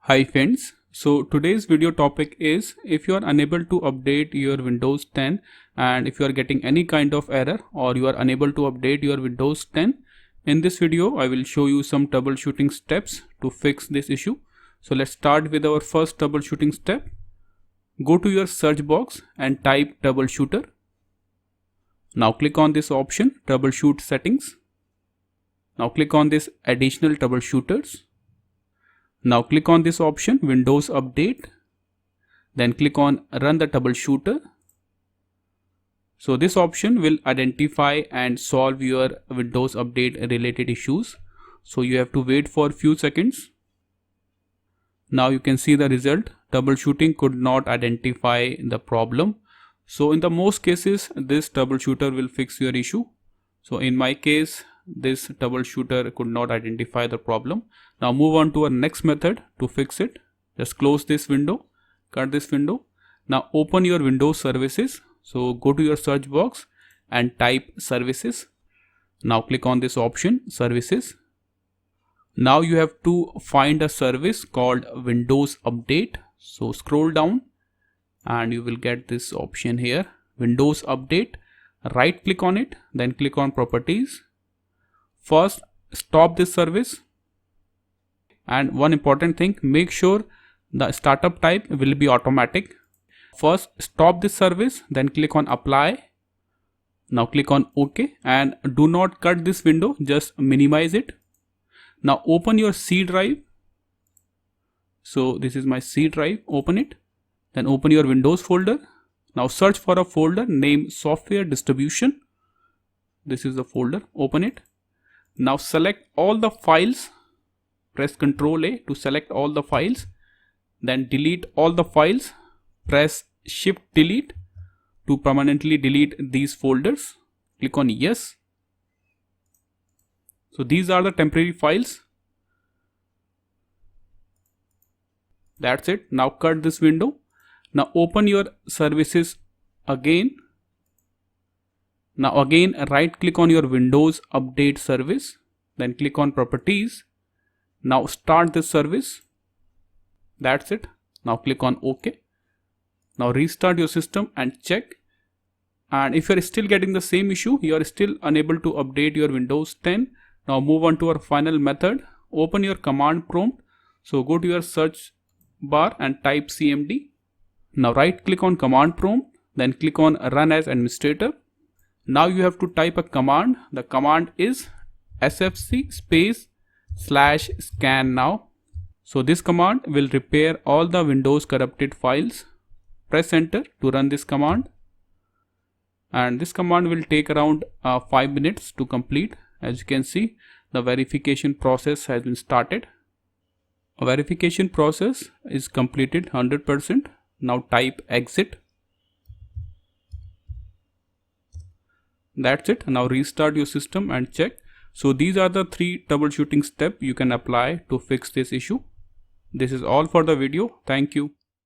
Hi friends, so today's video topic is if you are unable to update your Windows 10 and if you are getting any kind of error or you are unable to update your Windows 10. In this video I will show you some troubleshooting steps to fix this issue. So let's start with our first troubleshooting step. Go to your search box and type Troubleshooter. Now click on this option Troubleshoot Settings. Now click on this Additional Troubleshooters. Now click on this option Windows Update. Then click on Run the Troubleshooter. So this option will identify and solve your Windows Update related issues. So you have to wait for a few seconds. Now you can see the result. Troubleshooting could not identify the problem. So in the most cases this troubleshooter will fix your issue. So in my case this troubleshooter could not identify the problem. Now move on to our next method to fix it. Just close this window, cut this window. Now open your Windows services. So go to your search box and type services. Now click on this option services. Now you have to find a service called Windows Update. So scroll down and you will get this option here, Windows Update. Right click on it, then click on properties. First stop this service, and one important thing, make sure the startup type will be automatic. First stop this service, then click on apply. Now click on OK and do not cut this window, just minimize it. Now open your C drive. So this is my C drive, open it. Then open your Windows folder. Now search for a folder named Software Distribution. This is the folder, open it. Now select all the files, press Ctrl A to select all the files. Then delete all the files, press Shift Delete to permanently delete these folders. Click on Yes. So these are the temporary files. That's it. Now cut this window. Now open your services again. Now again right click on your Windows Update service. Then click on Properties. Now start this service. That's it. Now click on OK. Now restart your system and check. And if you are still getting the same issue, you are still unable to update your Windows 10. Now move on to our final method. Open your command prompt. So go to your search bar and type CMD. Now right click on command prompt, then click on run as administrator. Now you have to type a command. The command is sfc /scan now. So this command will repair all the Windows corrupted files. Press enter to run this command. And this command will take around 5 minutes to complete. As you can see, the verification process has been started. A verification process is completed 100%. Now type exit. That's it. Now restart your system and check. So these are the 3 troubleshooting steps you can apply to fix this issue. This is all for the video. Thank you.